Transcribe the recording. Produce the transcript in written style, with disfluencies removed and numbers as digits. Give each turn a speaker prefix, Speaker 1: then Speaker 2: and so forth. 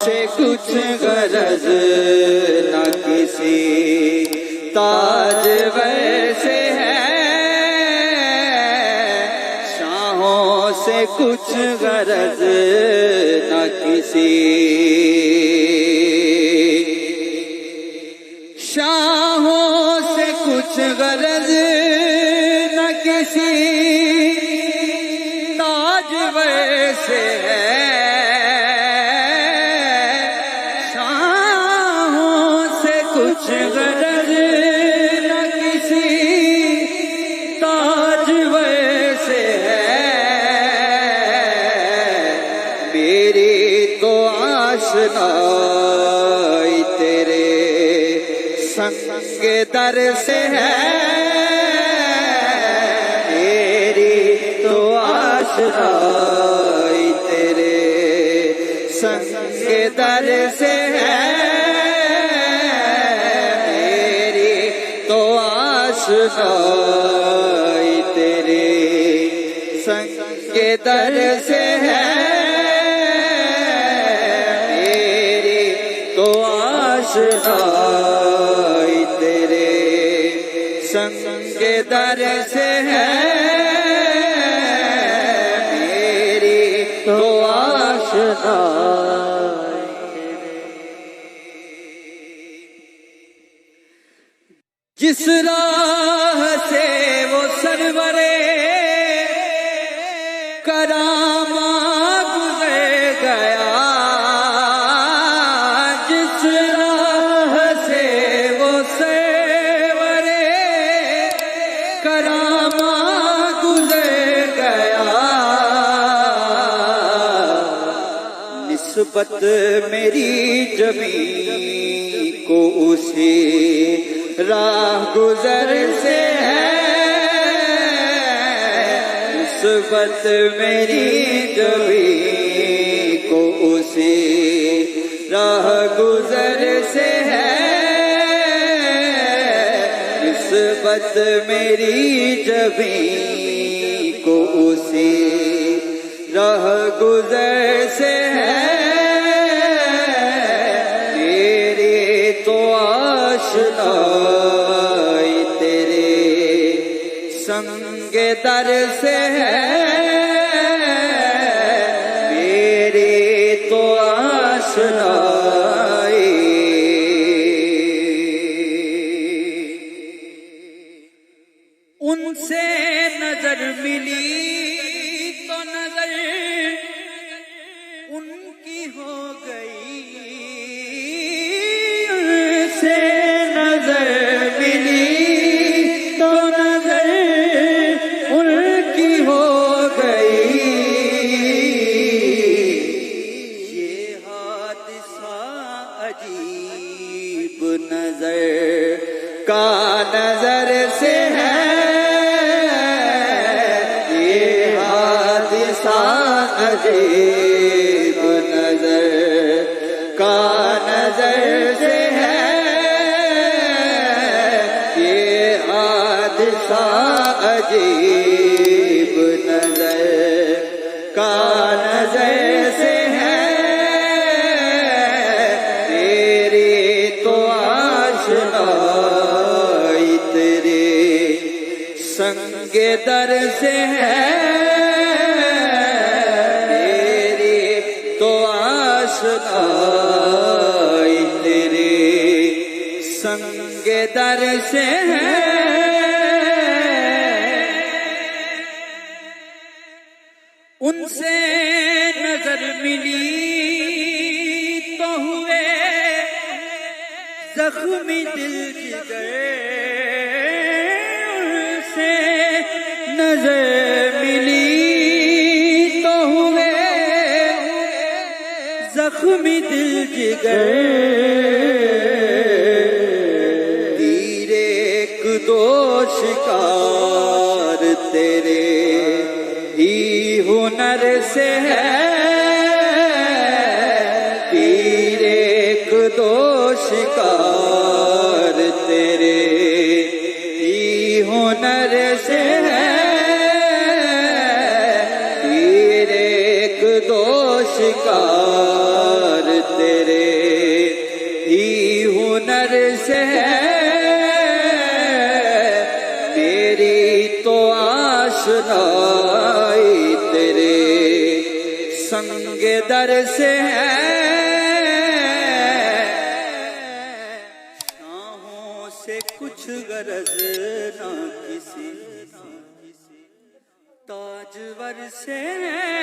Speaker 1: से कुछ गरज न किसी ताज वैसे है, शाहों से कुछ गरज न किसी, शाहों से कुछ गरज न किसी ताज वैसे है, कुछ गरज न किसी ताज वैसे है। मेरी तो आशनाई तेरे संग दर से है, मेरी तो आशनाई तेरे संग दर से है, आशनाई तेरे संग के दर से है, मेरी तो आशनाई तेरे संग के दर से है, मेरी तो आशनाई। जिस राह से वो सरवरे करामा गुजर गया, जिस राह से वो सरवरे करामा गुजर गया, निस्बत मेरी जमीन को उसी राह गुजर से है, निस्बत मेरी जबी को उसी राह गुजर से है, निस्बत मेरी जबी को उसी राह गुजर से है, मेरी तो आशनाई तेरे संग दर से है, मेरी तो आशनाई। उनसे नजर मिली तो नजर उनकी हो गई, उनसे नजर मिली तो नजर उनकी हो गई, ये हादसा अजीब नजर का नजर से है, ये हादसा अजीब नजर का नजर से है, ये हादसा अजीब नजर का नजर से है, मेरी तो आशनाई तेरे संग दर से है, मेरी तो आशनाई तेरे संग दर से है, उनसे नजर मिली तो हुए जख्मी दिल जिगर, उनसे नजर मिली तो हुए जख्मी दिल जिगर, तीरे एक दो शिकार तेरे ही हुनर से है, तीरे एक दो शिकार तेरे ही हुनर से है, तीरे एक दो शिकार तेरे आशनाई तेरे संग दर से है, शाहों से कुछ गरज ना किसी ताजवर से है।